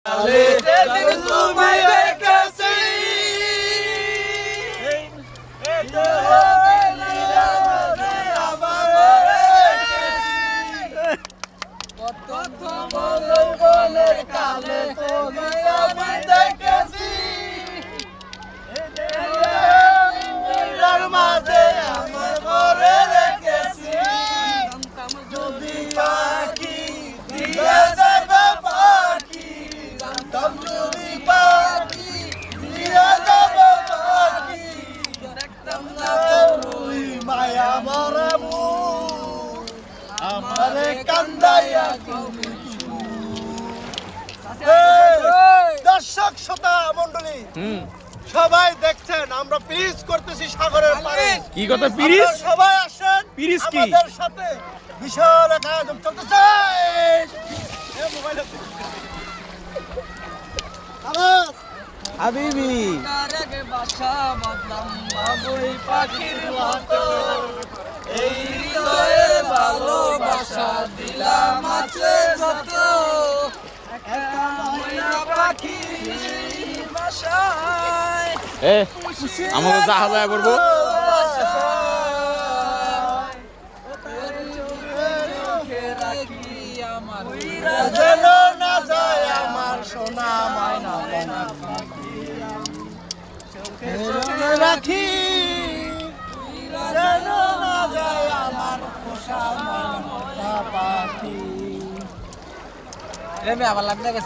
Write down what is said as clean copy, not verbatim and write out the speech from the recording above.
সেদিন তোমায় দেখেছি কত মনের কালে তোমায় আমি দেখেছি মাঝে আমার ঘরে রেখেছি যদি পাখি দিয়ে যাবে পাখি যদি পাখি দিয়ে যাবে পাখি দেখতাম না তোর মায়া মরা আমারে কান্দাইয়া দর্শক শ্রোতা মণ্ডলী সবাই দেখছেন আমরা পিরিজ করতেছি সাগরের পাড়ে। কি কথা পিরিজ? সবাই আসেন পিরিজ কি আমাদের সাথে বিশাল এক আয়োজন চলতেছে। হাবিবি আগে বাসা বাঁধলাম বাবুই পাখির মতো এই হৃদয়ে ভালোবাসা দিলাম আছে যত একটা ময়না পাখি বাসায় আমাকে জাহাজ করবো যেন না যায় আমার সোনা মায়না রাখি যেন না যায় আমার পোষা মায়না পাখি। আবার লাগতে গেছে।